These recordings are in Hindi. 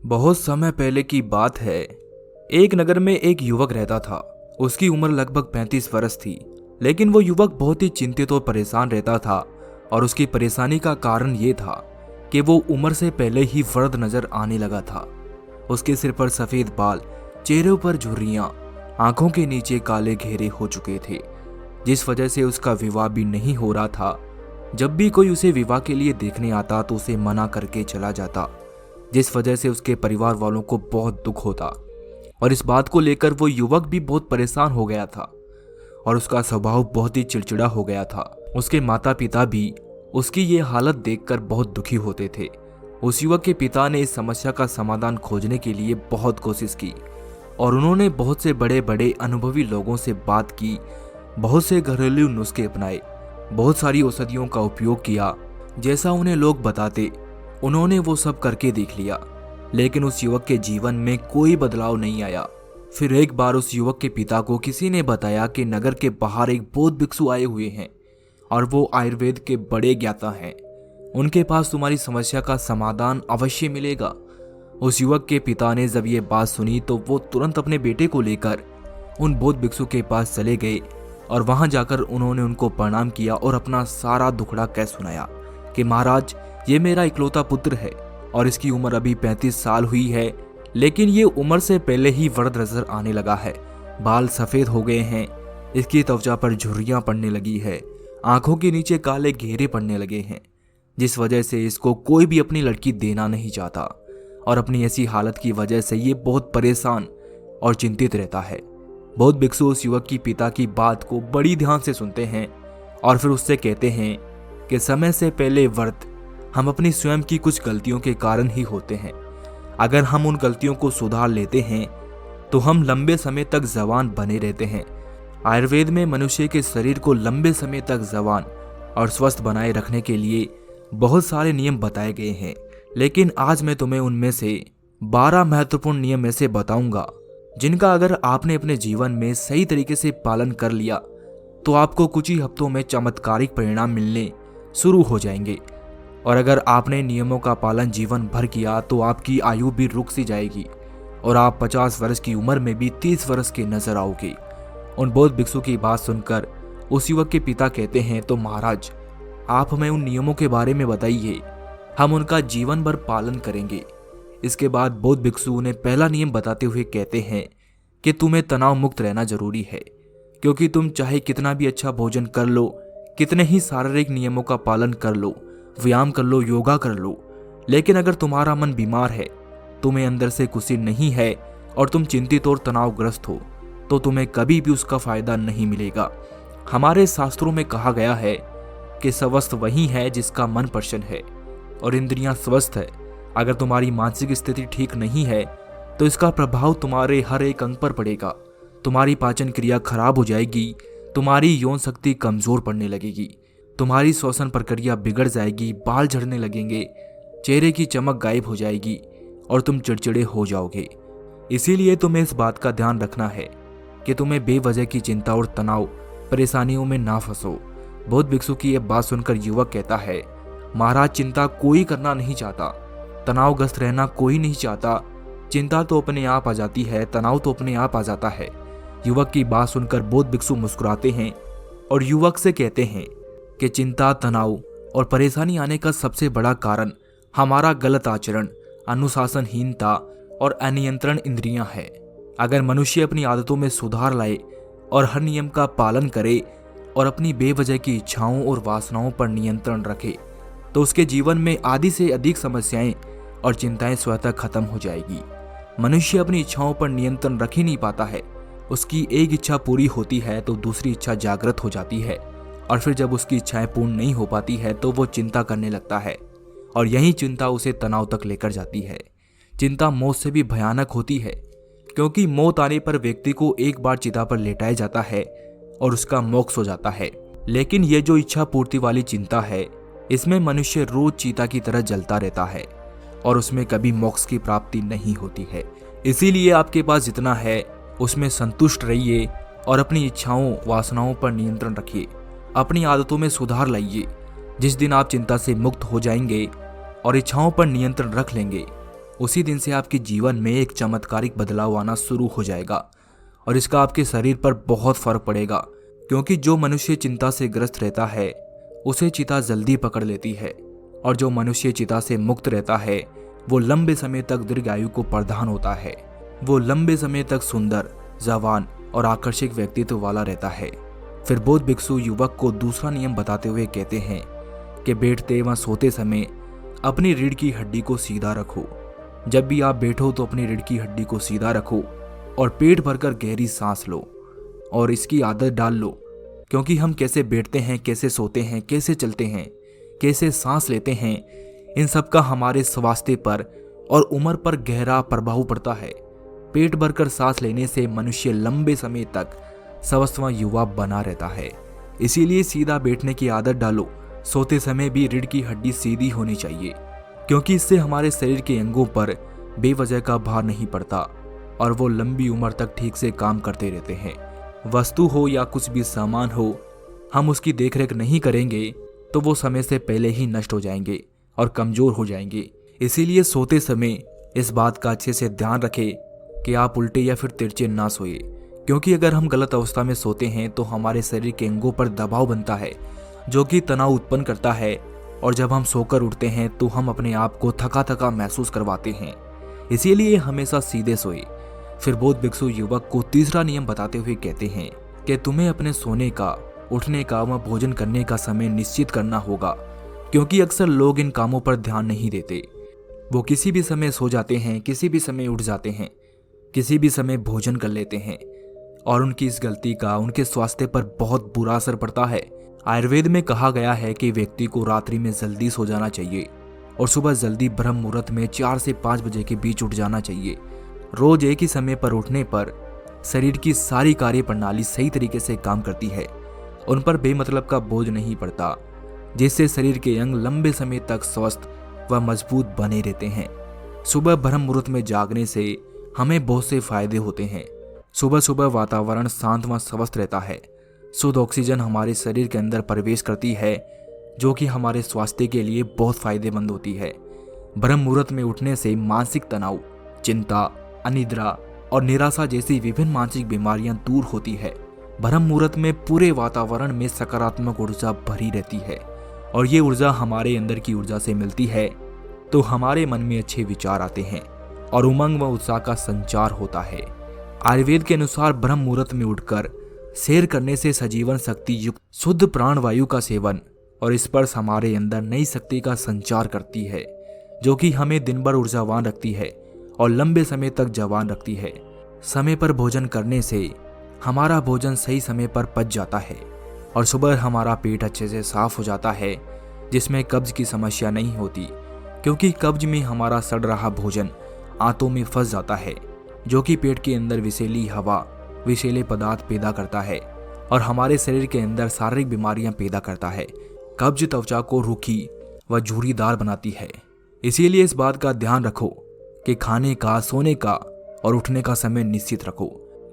बहुत समय पहले की बात है। एक नगर में एक युवक रहता था। उसकी उम्र लगभग 35 वर्ष थी, लेकिन वो युवक बहुत ही चिंतित और परेशान रहता था। और उसकी परेशानी का कारण ये था कि वो उम्र से पहले ही वृद्ध नजर आने लगा था। उसके सिर पर सफेद बाल, चेहरे पर झुर्रियां, आंखों के नीचे काले घेरे हो चुके थे, जिस वजह से उसका विवाह भी नहीं हो रहा था। जब भी कोई उसे विवाह के लिए देखने आता तो उसे मना करके चला जाता, जिस वजह से उसके परिवार वालों को बहुत दुख होता। और इस बात को लेकर वो युवक भी बहुत परेशान हो गया था और उसका स्वभाव बहुत ही चिड़चिड़ा हो गया था। उसके माता पिता भी उसकी ये हालत देखकर बहुत दुखी होते थे। उस युवक के पिता ने इस समस्या का समाधान खोजने के लिए बहुत कोशिश की और उन्होंने बहुत से बड़े बड़े अनुभवी लोगों से बात की, बहुत से घरेलू नुस्खे अपनाए, बहुत सारी औषधियों का उपयोग किया। जैसा उन्हें लोग बताते उन्होंने वो सब करके देख लिया, लेकिन उस युवक के जीवन में कोई बदलाव नहीं आया। फिर एक बार उस युवक के पिता को किसी ने बताया कि नगर के बाहर एक बौद्ध भिक्षु आए हुए हैं और वो आयुर्वेद के बड़े ज्ञाता हैं। उनके पास तुम्हारी समस्या का समाधान अवश्य मिलेगा। उस युवक के पिता ने जब ये बात सुनी तो वो तुरंत अपने बेटे को लेकर उन बौद्ध भिक्षु के पास चले गए और वहां जाकर उन्होंने उनको प्रणाम किया और अपना सारा दुखड़ा कह सुनाया कि महाराज, ये मेरा इकलौता पुत्र है और इसकी उम्र अभी 35 साल हुई है, लेकिन ये उम्र से पहले ही वृद्ध नजर आने लगा है। बाल सफेद हो गए हैं, इसकी त्वचा पर झुर्रियां पड़ने लगी है, आंखों के नीचे काले घेरे पड़ने लगे हैं, जिस वजह से इसको कोई भी अपनी लड़की देना नहीं चाहता। और अपनी ऐसी हालत की वजह से ये बहुत परेशान और चिंतित रहता है। बौद्ध भिक्षु उस युवक की पिता की बात को बड़ी ध्यान से सुनते हैं और फिर उससे कहते हैं कि समय से पहले वृद्ध हम अपनी स्वयं की कुछ गलतियों के कारण ही होते हैं। अगर हम उन गलतियों को सुधार लेते हैं तो हम लंबे समय तक जवान बने रहते हैं। आयुर्वेद में मनुष्य के शरीर को लंबे समय तक जवान और स्वस्थ बनाए रखने के लिए बहुत सारे नियम बताए गए हैं, लेकिन आज मैं तुम्हें उनमें से 12 महत्वपूर्ण नियम ऐसे बताऊंगा जिनका अगर आपने अपने जीवन में सही तरीके से पालन कर लिया तो आपको कुछ ही हफ्तों में चमत्कारिक परिणाम मिलने शुरू हो जाएंगे। और अगर आपने नियमों का पालन जीवन भर किया तो आपकी आयु भी रुक सी जाएगी और आप 50 वर्ष की उम्र में भी 30 वर्ष के नजर आओगे। उन बौद्ध भिक्षु की बात सुनकर उस युवक के पिता कहते हैं, तो महाराज, आप हमें उन नियमों के बारे में बताइए, हम उनका जीवन भर पालन करेंगे। इसके बाद बौद्ध भिक्षु उन्हें पहला नियम बताते हुए कहते हैं कि तुम्हें तनाव मुक्त रहना जरूरी है, क्योंकि तुम चाहे कितना भी अच्छा भोजन कर लो, कितने ही शारीरिक नियमों का पालन कर लो, व्यायाम कर लो, योगा कर लो, लेकिन अगर तुम्हारा मन बीमार है, तुम्हें अंदर से खुशी नहीं है और तुम चिंतित और तनावग्रस्त हो, तो तुम्हें कभी भी उसका फायदा नहीं मिलेगा। हमारे शास्त्रों में कहा गया है कि स्वस्थ वही है जिसका मन प्रसन्न है और इंद्रियां स्वस्थ है। अगर तुम्हारी मानसिक स्थिति ठीक नहीं है तो इसका प्रभाव तुम्हारे हर एक अंग पर पड़ेगा। तुम्हारी पाचन क्रिया खराब हो जाएगी, तुम्हारी यौन शक्ति कमजोर पड़ने लगेगी, तुम्हारी श्वसन प्रक्रिया बिगड़ जाएगी, बाल झड़ने लगेंगे, चेहरे की चमक गायब हो जाएगी और तुम चिड़चिड़े हो जाओगे। इसीलिए तुम्हें इस बात का ध्यान रखना है कि तुम्हें बेवजह की चिंता और तनाव परेशानियों में ना फंसो। बौद्ध भिक्षु की यह बात सुनकर युवक कहता है, महाराज, चिंता कोई करना नहीं चाहता, तनावग्रस्त रहना कोई नहीं चाहता। चिंता तो अपने आप आ जाती है, तनाव तो अपने आप आ जाता है। युवक की बात सुनकर बौद्ध भिक्षु मुस्कुराते हैं और युवक से कहते हैं कि चिंता, तनाव और परेशानी आने का सबसे बड़ा कारण हमारा गलत आचरण, अनुशासनहीनता और अनियंत्रण इंद्रियां हैं। अगर मनुष्य अपनी आदतों में सुधार लाए और हर नियम का पालन करे और अपनी बेवजह की इच्छाओं और वासनाओं पर नियंत्रण रखे तो उसके जीवन में आधी से अधिक समस्याएं और चिंताएं स्वतः खत्म हो जाएगी। मनुष्य अपनी इच्छाओं पर नियंत्रण रख ही नहीं पाता है। उसकी एक इच्छा पूरी होती है तो दूसरी इच्छा जागृत हो जाती है और फिर जब उसकी इच्छाएं पूर्ण नहीं हो पाती है तो वो चिंता करने लगता है और यही चिंता उसे तनाव तक लेकर जाती है। चिंता मौत से भी भयानक होती है, क्योंकि मौत आने पर व्यक्ति को एक बार चिता पर लेटाया जाता है और उसका मोक्ष हो जाता है। लेकिन ये जो इच्छा पूर्ति वाली चिंता है, इसमें मनुष्य रोज चीता की तरह जलता रहता है और उसमें कभी मोक्ष की प्राप्ति नहीं होती है। इसीलिए आपके पास जितना है उसमें संतुष्ट रहिए और अपनी इच्छाओं, वासनाओं पर नियंत्रण रखिए। अपनी आदतों में सुधार लाइए। जिस दिन आप चिंता से मुक्त हो जाएंगे और इच्छाओं पर नियंत्रण रख लेंगे, उसी दिन से आपके जीवन में एक चमत्कारिक बदलाव आना शुरू हो जाएगा और इसका आपके शरीर पर बहुत फर्क पड़ेगा, क्योंकि जो मनुष्य चिंता से ग्रस्त रहता है उसे चिता जल्दी पकड़ लेती है, और जो मनुष्य चिता से मुक्त रहता है वो लंबे समय तक दीर्घायु को प्रदान होता है। वो लंबे समय तक सुंदर, जवान और आकर्षक व्यक्तित्व वाला रहता है। फिर बौद्ध भिक्षु युवक को दूसरा नियम बताते हुए कहते हैं कि बैठते व सोते समय अपनी रीढ़ की हड्डी को सीधा रखो। जब भी आप बैठो तो अपनी रीढ़ की हड्डी को सीधा रखो और पेट भरकर गहरी सांस लो और इसकी आदत डाल लो, क्योंकि हम कैसे बैठते हैं, कैसे सोते हैं, कैसे चलते हैं, कैसे सांस लेते हैं, इन सब का हमारे स्वास्थ्य पर और उम्र पर गहरा प्रभाव पड़ता है। पेट भरकर सांस लेने से मनुष्य लंबे समय तक स्वस्थ व युवा बना रहता है। इसीलिए सीधा बैठने की आदत डालो। सोते समय भी रीढ़ की हड्डी सीधी होनी चाहिए, क्योंकि इससे हमारे शरीर के अंगों पर बेवजह का भार नहीं पड़ता और वो लंबी उम्र तक ठीक से काम करते रहते हैं। वस्तु हो या कुछ भी सामान हो, हम उसकी देखरेख नहीं करेंगे तो वो समय से पहले ही नष्ट हो जाएंगे और कमजोर हो जाएंगे। इसीलिए सोते समय इस बात का अच्छे से ध्यान रखें कि आप उल्टे या फिर तिरछे ना सोए, क्योंकि अगर हम गलत अवस्था में सोते हैं तो हमारे शरीर के अंगों पर दबाव बनता है जो कि तनाव उत्पन्न करता है, और जब हम सोकर उठते हैं तो हम अपने आप को थका थका महसूस करवाते हैं। इसीलिए हमेशा सीधे सोए। फिर बौद्ध भिक्षु युवक को तीसरा नियम बताते हुए कहते हैं कि तुम्हें अपने सोने का, उठने का व भोजन करने का समय निश्चित करना होगा, क्योंकि अक्सर लोग इन कामों पर ध्यान नहीं देते। वो किसी भी समय सो जाते हैं, किसी भी समय उठ जाते हैं, किसी भी समय भोजन कर लेते हैं, और उनकी इस गलती का उनके स्वास्थ्य पर बहुत बुरा असर पड़ता है। आयुर्वेद में कहा गया है कि व्यक्ति को रात्रि में जल्दी सो जाना चाहिए और सुबह जल्दी ब्रह्म मुहूर्त में 4 से 5 बजे के बीच उठ जाना चाहिए। रोज एक ही समय पर उठने पर शरीर की सारी कार्य प्रणाली सही तरीके से काम करती है, उन पर बेमतलब का बोझ नहीं पड़ता, जिससे शरीर के अंग लंबे समय तक स्वस्थ व मजबूत बने रहते हैं। सुबह ब्रह्म मुहूर्त में जागने से हमें बहुत से फायदे होते हैं। सुबह सुबह वातावरण शांत व स्वस्थ रहता है। शुद्ध ऑक्सीजन हमारे शरीर के अंदर प्रवेश करती है, जो कि हमारे स्वास्थ्य के लिए बहुत फायदेमंद होती है। ब्रह्म मुहूर्त में उठने से मानसिक तनाव, चिंता, अनिद्रा और निराशा जैसी विभिन्न मानसिक बीमारियां दूर होती है। ब्रह्म मुहूर्त में पूरे वातावरण में सकारात्मक ऊर्जा भरी रहती है, और ये ऊर्जा हमारे अंदर की ऊर्जा से मिलती है तो हमारे मन में अच्छे विचार आते हैं और उमंग व उत्साह का संचार होता है। आयुर्वेद के अनुसार ब्रह्म मुहूर्त में उठकर सैर करने से सजीवन शक्ति युक्त शुद्ध प्राणवायु का सेवन और स्पर्श हमारे अंदर नई शक्ति का संचार करती है, जो कि हमें दिन भर ऊर्जावान रखती है और लंबे समय तक जवान रखती है। समय पर भोजन करने से हमारा भोजन सही समय पर पच जाता है और सुबह हमारा पेट अच्छे से साफ हो जाता है, जिसमें कब्ज की समस्या नहीं होती, क्योंकि कब्ज में हमारा सड़ रहा भोजन आंतों में फंस जाता है, जो कि पेट के अंदर विषैली हवा, विषैले पदार्थ पैदा करता है और हमारे शरीर के अंदर शारीरिक बीमारियां पैदा करता है। कब्ज त्वचा को रूखी व झुर्रीदार बनाती है। इसीलिए इस बात का ध्यान रखो कि खाने का, सोने का और उठने का समय निश्चित रखो,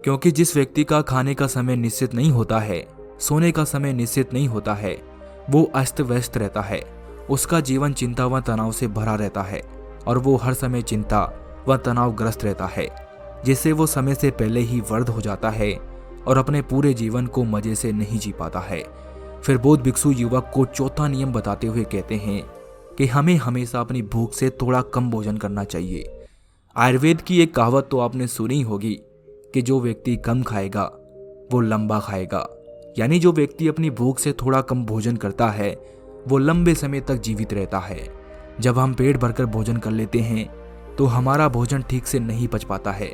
क्योंकि जिस व्यक्ति का खाने का समय निश्चित नहीं होता है, सोने का समय निश्चित नहीं होता है, वो अस्त व्यस्त रहता है। उसका जीवन चिंता व तनाव से भरा रहता है और वो हर समय चिंता व तनावग्रस्त रहता है, जिससे वो समय से पहले ही वृद्ध हो जाता है और अपने पूरे जीवन को मजे से नहीं जी पाता है। फिर बौद्ध भिक्षु युवक को चौथा नियम बताते हुए कहते हैं कि हमें हमेशा अपनी भूख से थोड़ा कम भोजन करना चाहिए। आयुर्वेद की एक कहावत तो आपने सुनी होगी कि जो व्यक्ति कम खाएगा वो लंबा खाएगा, यानी जो व्यक्ति अपनी भूख से थोड़ा कम भोजन करता है वो लंबे समय तक जीवित रहता है। जब हम पेट भरकर भोजन कर लेते हैं तो हमारा भोजन ठीक से नहीं पच पाता है,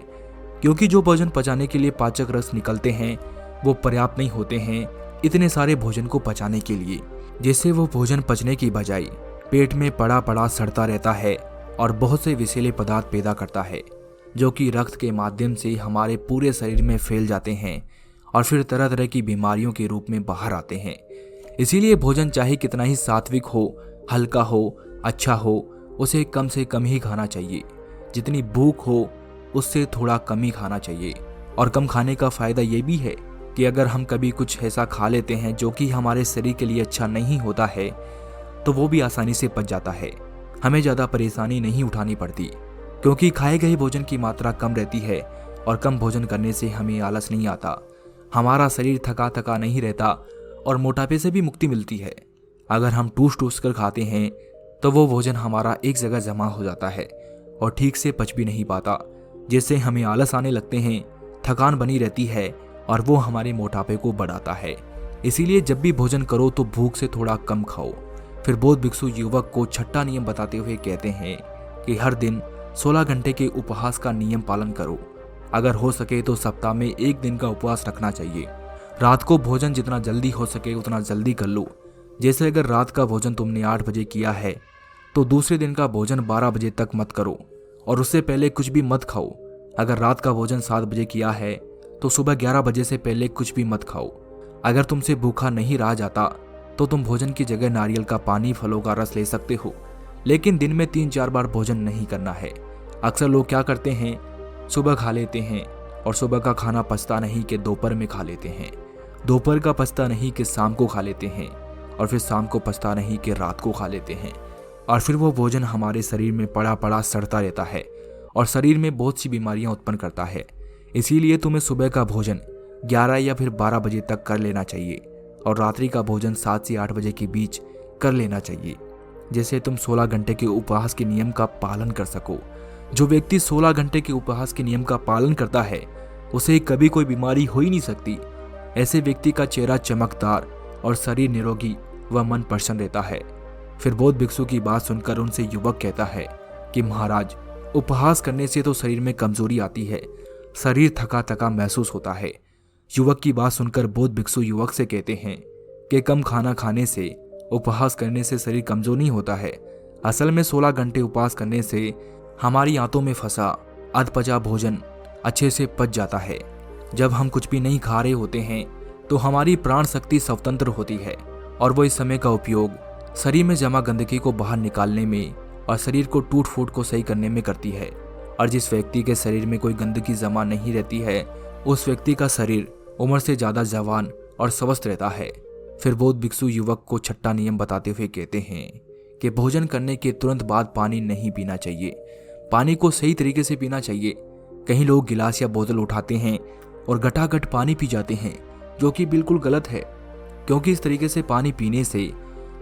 क्योंकि जो भोजन पचाने के लिए पाचक रस निकलते हैं वो पर्याप्त नहीं होते हैं इतने सारे भोजन को पचाने के लिए, जिससे वो भोजन पचने की बजाय पेट में पड़ा पड़ा सड़ता रहता है और बहुत से विषैले पदार्थ पैदा करता है, जो कि रक्त के माध्यम से हमारे पूरे शरीर में फैल जाते हैं और फिर तरह तरह की बीमारियों के रूप में बाहर आते हैं। इसीलिए भोजन चाहे कितना ही सात्विक हो, हल्का हो, अच्छा हो, उसे कम से कम ही खाना चाहिए। जितनी भूख हो उससे थोड़ा कम ही खाना चाहिए। और कम खाने का फायदा ये भी है कि अगर हम कभी कुछ ऐसा खा लेते हैं जो कि हमारे शरीर के लिए अच्छा नहीं होता है तो वो भी आसानी से पच जाता है, हमें ज़्यादा परेशानी नहीं उठानी पड़ती। क्योंकि खाए गए भोजन की मात्रा कम रहती है और कम भोजन करने से हमें आलस नहीं आता, हमारा शरीर थका थका नहीं रहता और मोटापे से भी मुक्ति मिलती है। अगर हम टूस टूस कर खाते हैं तो वो भोजन हमारा एक जगह जमा हो जाता है और ठीक से पच भी नहीं पाता, जिससे हमें आलस आने लगते हैं, थकान बनी रहती है और वो हमारे मोटापे को बढ़ाता है। इसीलिए जब भी भोजन करो तो भूख से थोड़ा कम खाओ। फिर बौद्ध भिक्षु युवक को छठा नियम बताते हुए कहते हैं कि हर दिन 16 घंटे के उपवास का नियम पालन करो। अगर हो सके तो सप्ताह में 1 दिन का उपवास रखना चाहिए। रात को भोजन जितना जल्दी हो सके उतना जल्दी कर लो। जैसे अगर रात का भोजन तुमने 8 बजे किया है तो दूसरे दिन का भोजन 12 बजे तक मत करो और उससे पहले कुछ भी मत खाओ। अगर रात का भोजन 7 बजे किया है तो सुबह 11 बजे से पहले कुछ भी मत खाओ। अगर तुमसे भूखा नहीं रहा जाता तो तुम भोजन की जगह नारियल का पानी, फलों का रस ले सकते हो, लेकिन दिन में 3-4 बार भोजन नहीं करना है। अक्सर लोग क्या करते हैं, सुबह खा लेते हैं और सुबह का खाना पचता नहीं कि दोपहर में खा लेते हैं, दोपहर का पचता नहीं कि शाम को खा लेते हैं और फिर शाम को पचता नहीं कि रात को खा लेते हैं और फिर वो भोजन हमारे शरीर में पड़ा पड़ा सड़ता रहता है और शरीर में बहुत सी बीमारियां उत्पन्न करता है। इसीलिए तुम्हें सुबह का भोजन 11 या फिर 12 बजे तक कर लेना चाहिए और रात्रि का भोजन 7 से 8 बजे के बीच कर लेना चाहिए, जिससे तुम 16 घंटे के उपवास के नियम का पालन कर सको। जो व्यक्ति 16 घंटे के उपवास के नियम का पालन करता है उसे कभी कोई बीमारी हो ही नहीं सकती। ऐसे व्यक्ति का चेहरा चमकदार और शरीर निरोगी व मन प्रसन्न रहता है। फिर बौद्ध भिक्षु की बात सुनकर उनसे युवक कहता है कि महाराज, उपवास करने से तो शरीर में कमजोरी आती है, शरीर थका थका महसूस होता है। युवक की बात सुनकर बौद्ध भिक्षु युवक से कहते हैं कि कम खाना खाने से, उपवास करने से शरीर कमजोर नहीं होता है। असल में 16 घंटे उपवास करने से हमारी आंतों में फंसा अधपचा भोजन अच्छे से पच जाता है। जब हम कुछ भी नहीं खा रहे होते हैं तो हमारी प्राण शक्ति स्वतंत्र होती है और वो इस समय का उपयोग शरीर में जमा गंदगी को बाहर निकालने में और शरीर को टूट फूट को सही करने में करती है। और जिस व्यक्ति के शरीर में कोई गंदगी जमा नहीं रहती है उस व्यक्ति का शरीर उम्र से ज्यादा जवान और स्वस्थ रहता है। फिर बौद्ध भिक्षु युवक को छठा नियम बताते हुए कहते हैं कि भोजन करने के तुरंत बाद पानी नहीं पीना चाहिए। पानी को सही तरीके से पीना चाहिए। कई लोग गिलास या बोतल उठाते हैं और घटाघट पानी पी जाते हैं, जो कि बिल्कुल गलत है, क्योंकि इस तरीके से पानी पीने से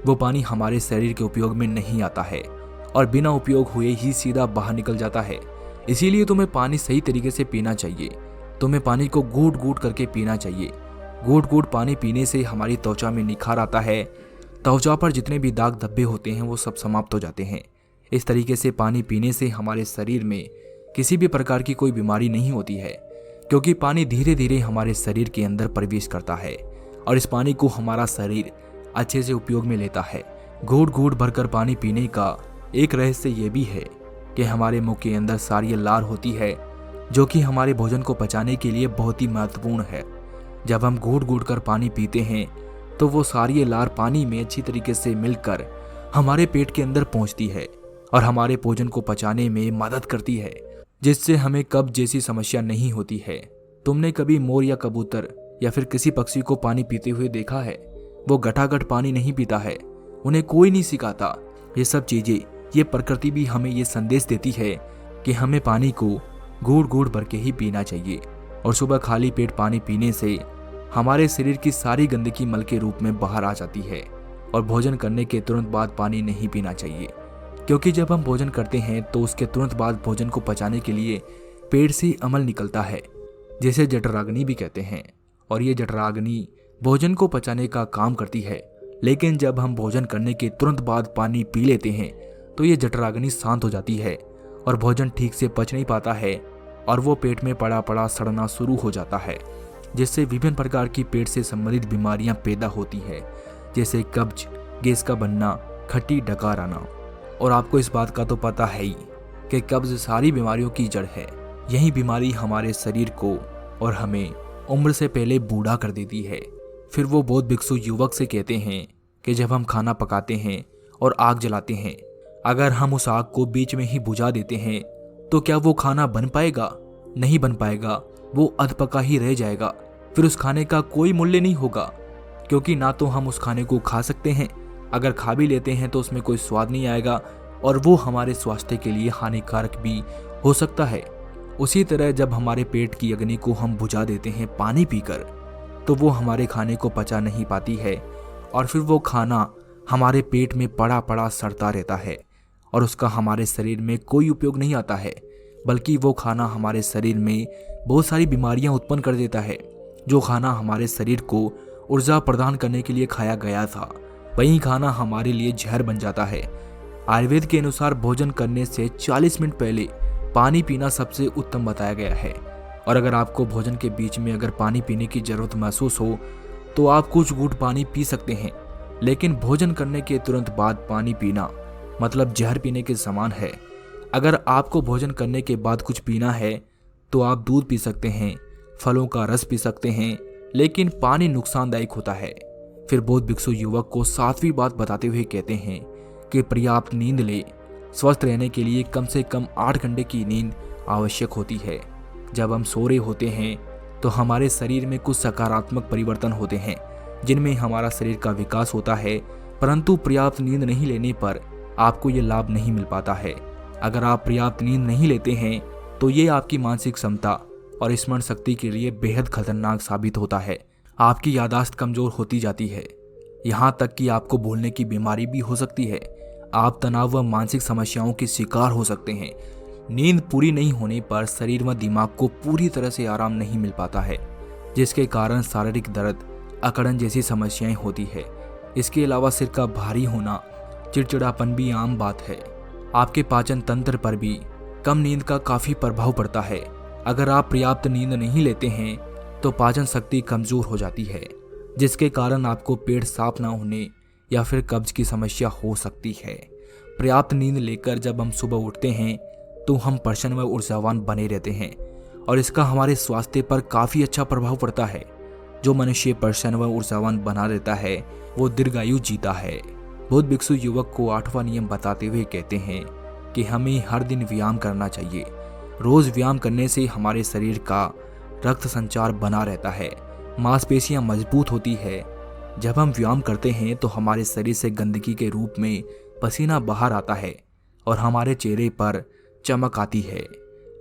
वो पानी हमारे शरीर के उपयोग में नहीं आता है और बिना उपयोग हुए ही सीधा बाहर निकल जाता है। इसीलिए तुम्हें पानी सही तरीके से पीना चाहिए। तुम्हें पानी को घूट घूट करके पीना चाहिए। घूट घूट पानी पीने से हमारी त्वचा में निखार आता है। त्वचा पर जितने भी दाग धब्बे होते हैं वो सब समाप्त हो जाते हैं। इस तरीके से पानी पीने से हमारे शरीर में किसी भी प्रकार की कोई बीमारी नहीं होती है, क्योंकि पानी धीरे धीरे हमारे शरीर के अंदर प्रवेश करता है और इस पानी को हमारा शरीर अच्छे से उपयोग में लेता है। घूट घूट भरकर पानी पीने का एक रहस्य ये भी है कि हमारे मुंह के अंदर क्षारीय लार होती है, जो कि हमारे भोजन को पचाने के लिए बहुत ही महत्वपूर्ण है। जब हम घूट घूट कर पानी पीते हैं तो वो क्षारीय लार पानी में अच्छी तरीके से मिलकर हमारे पेट के अंदर पहुंचती है और हमारे भोजन को पचाने में मदद करती है, जिससे हमें कब्ज जैसी समस्या नहीं होती है। तुमने कभी मोर या कबूतर या फिर किसी पक्षी को पानी पीते हुए देखा है? वो घटाघट पानी नहीं पीता है, उन्हें कोई नहीं सिखाता। ये सब चीजें, ये प्रकृति भी हमें ये संदेश देती है कि हमें पानी को घूट घूट भर के ही पीना चाहिए। और सुबह खाली पेट पानी पीने से हमारे शरीर की सारी गंदगी मल के रूप में बाहर आ जाती है। और भोजन करने के तुरंत बाद पानी नहीं पीना चाहिए, क्योंकि जब हम भोजन करते हैं तो उसके तुरंत बाद भोजन को पचाने के लिए पेट से अमल निकलता है, जिसे जठराग्नि भी कहते हैं। और ये जठराग्नि भोजन को पचाने का काम करती है। लेकिन जब हम भोजन करने के तुरंत बाद पानी पी लेते हैं तो ये जठराग्नि शांत हो जाती है और भोजन ठीक से पच नहीं पाता है और वो पेट में पड़ा पड़ा सड़ना शुरू हो जाता है, जिससे विभिन्न प्रकार की पेट से संबंधित बीमारियां पैदा होती है, जैसे कब्ज, गैस का बनना, खट्टी डकार आना। और आपको इस बात का तो पता है ही कि कब्ज सारी बीमारियों की जड़ है। यही बीमारी हमारे शरीर को और हमें उम्र से पहले बूढ़ा कर देती है। फिर वो बौद्ध भिक्षु युवक से कहते हैं कि जब हम खाना पकाते हैं और आग जलाते हैं, अगर हम उस आग को बीच में ही बुझा देते हैं तो क्या वो खाना बन पाएगा? नहीं बन पाएगा, वो अधपका ही रह जाएगा। फिर उस खाने का कोई मूल्य नहीं होगा, क्योंकि ना तो हम उस खाने को खा सकते हैं, अगर खा भी लेते हैं तो उसमें कोई स्वाद नहीं आएगा और वो हमारे स्वास्थ्य के लिए हानिकारक भी हो सकता है। उसी तरह जब हमारे पेट की अग्नि को हम बुझा देते हैं पानी पीकर, तो वो हमारे खाने को पचा नहीं पाती है और फिर वो खाना हमारे पेट में पड़ा पड़ा सड़ता रहता है और उसका हमारे शरीर में कोई उपयोग नहीं आता है, बल्कि वो खाना हमारे शरीर में बहुत सारी बीमारियां उत्पन्न कर देता है। जो खाना हमारे शरीर को ऊर्जा प्रदान करने के लिए खाया गया था, वही खाना हमारे लिए जहर बन जाता है। आयुर्वेद के अनुसार भोजन करने से 40 मिनट पहले पानी पीना सबसे उत्तम बताया गया है। और अगर आपको भोजन के बीच में अगर पानी पीने की जरूरत महसूस हो तो आप कुछ घूंट पानी पी सकते हैं, लेकिन भोजन करने के तुरंत बाद पानी पीना मतलब जहर पीने के समान है। अगर आपको भोजन करने के बाद कुछ पीना है तो आप दूध पी सकते हैं, फलों का रस पी सकते हैं, लेकिन पानी नुकसानदायक होता है। फिर बौद्ध भिक्षु युवक को 7वीं बात बताते हुए कहते हैं कि पर्याप्त नींद ले। स्वस्थ रहने के लिए कम से कम 8 घंटे की नींद आवश्यक होती है। जब हम सो रहे होते हैं तो हमारे शरीर में कुछ सकारात्मक परिवर्तन होते हैं जिनमें हमारा शरीर का विकास होता है, परंतु पर्याप्त नींद नहीं लेने पर आपको ये लाभ नहीं मिल पाता है। अगर आप पर्याप्त नींद नहीं लेते हैं तो ये आपकी मानसिक क्षमता और स्मरण शक्ति के लिए बेहद खतरनाक साबित होता है। आपकी याददाश्त कमजोर होती जाती है, यहाँ तक कि आपको भूलने की बीमारी भी हो सकती है। आप तनाव व मानसिक समस्याओं के शिकार हो सकते हैं। नींद पूरी नहीं होने पर शरीर व दिमाग को पूरी तरह से आराम नहीं मिल पाता है, जिसके कारण शारीरिक दर्द, अकड़न जैसी समस्याएं होती है। इसके अलावा सिर का भारी होना, चिड़चिड़ापन भी आम बात है। आपके पाचन तंत्र पर भी कम नींद का काफी प्रभाव पड़ता है। अगर आप पर्याप्त नींद नहीं लेते हैं तो पाचन शक्ति कमजोर हो जाती है, जिसके कारण आपको पेट साफ ना होने या फिर कब्ज की समस्या हो सकती है। पर्याप्त नींद लेकर जब हम सुबह उठते हैं तो हम प्रसन्न व ऊर्जावान बने रहते हैं और इसका हमारे स्वास्थ्य पर काफी अच्छा प्रभाव पड़ता है। जो मनुष्य प्रसन्न व ऊर्जावान बना रहता है वो दीर्घायु जीता है। बौद्ध भिक्षु युवक को 8वां नियम बताते हुए कहते हैं कि हमें हर दिन व्यायाम करना चाहिए। रोज व्यायाम करने से हमारे शरीर का रक्त संचार बना रहता है, मांसपेशियां मजबूत होती है। जब हम व्यायाम करते हैं तो हमारे शरीर से गंदगी के रूप में पसीना बाहर आता है और हमारे चेहरे पर चमक आती है।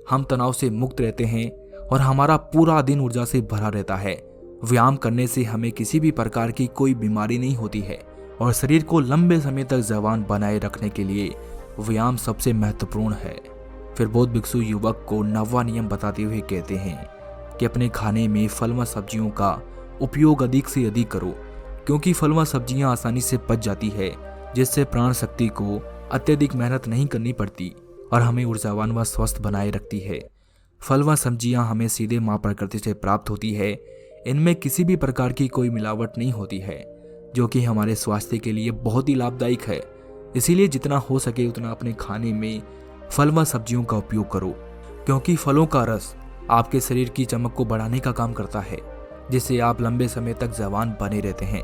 हम तनाव से मुक्त रहते हैं और हमारा पूरा दिन ऊर्जा से भरा रहता है। व्यायाम करने से हमें किसी भी प्रकार की कोई बीमारी नहीं होती है और शरीर को लंबे समय तक जवान बनाए रखने के लिए व्यायाम सबसे महत्वपूर्ण है। फिर बौद्ध भिक्षु युवक को 9वां नियम बताते हुए कहते हैं कि अपने खाने में फल व सब्जियों का उपयोग अधिक से अधिक करो, क्योंकि फल व सब्जियां आसानी से पच जाती है, जिससे प्राण शक्ति को अत्यधिक मेहनत नहीं करनी पड़ती और हमें ऊर्जावान व स्वस्थ बनाए रखती है। फल व सब्जियां हमें सीधे मां प्रकृति से प्राप्त होती है। इनमें किसी भी प्रकार की कोई मिलावट नहीं होती है, जो कि हमारे स्वास्थ्य के लिए बहुत ही लाभदायक है। इसीलिए जितना हो सके उतना अपने खाने में फल व सब्जियों का उपयोग करो, क्योंकि फलों का रस आपके शरीर की चमक को बढ़ाने का काम करता है, जिससे आप लंबे समय तक जवान बने रहते हैं।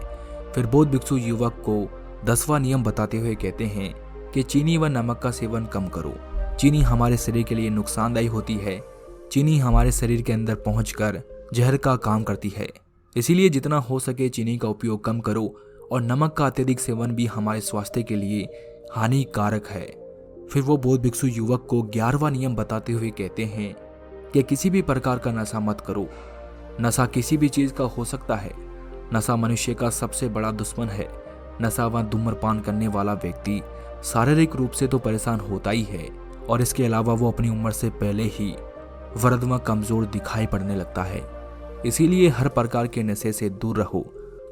फिर बौद्ध भिक्षु युवक को 10वां नियम बताते हुए कहते हैं कि चीनी व नमक का सेवन कम करो। चीनी हमारे शरीर के लिए नुकसानदायी होती है। चीनी हमारे शरीर के अंदर पहुंचकर जहर का काम करती है। इसीलिए जितना हो सके चीनी का उपयोग कम करो और नमक का अत्यधिक सेवन भी हमारे स्वास्थ्य के लिए हानिकारक है। फिर वो बौद्ध भिक्षु युवक को 11वां नियम बताते हुए कहते हैं कि किसी भी प्रकार का नशा मत करो। नशा किसी भी चीज का हो सकता है। नशा मनुष्य का सबसे बड़ा दुश्मन है। नशा व धूम्रपान करने वाला व्यक्ति शारीरिक रूप से तो परेशान होता ही है और इसके अलावा वो अपनी उम्र से पहले ही वृद्ध व कमजोर दिखाई पड़ने लगता है। इसीलिए हर प्रकार के नशे से दूर रहो,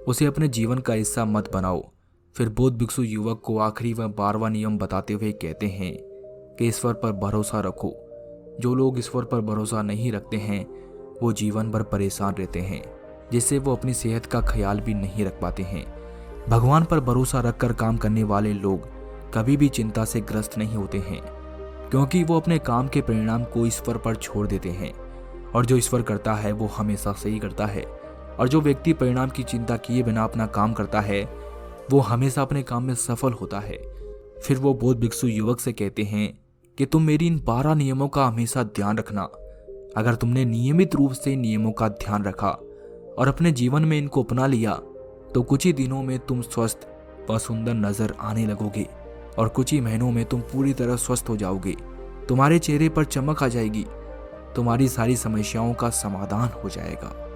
उसे अपने जीवन का हिस्सा मत बनाओ। फिर बौद्ध भिक्षु युवक को आखिरी व 12वां नियम बताते हुए कहते हैं कि ईश्वर पर भरोसा रखो। जो लोग ईश्वर पर भरोसा नहीं रखते हैं वो जीवन भर परेशान रहते हैं, जिससे वो अपनी सेहत का ख्याल भी नहीं रख पाते हैं। भगवान पर भरोसा रखकर काम करने वाले लोग कभी भी चिंता से ग्रस्त नहीं होते हैं, क्योंकि वो अपने काम के परिणाम को ईश्वर पर छोड़ देते हैं और जो ईश्वर करता है वो हमेशा सही करता है। और जो व्यक्ति परिणाम की चिंता किए बिना अपना काम करता है वो हमेशा अपने काम में सफल होता है। फिर वो बौद्ध भिक्षु युवक से कहते हैं कि तुम मेरी इन 12 नियमों का हमेशा ध्यान रखना। अगर तुमने नियमित रूप से नियमों का ध्यान रखा और अपने जीवन में इनको अपना लिया तो कुछ ही दिनों में तुम स्वस्थ व सुंदर नजर आने लगोगे। और कुछ ही महीनों में तुम पूरी तरह स्वस्थ हो जाओगे। तुम्हारे चेहरे पर चमक आ जाएगी, तुम्हारी सारी समस्याओं का समाधान हो जाएगा।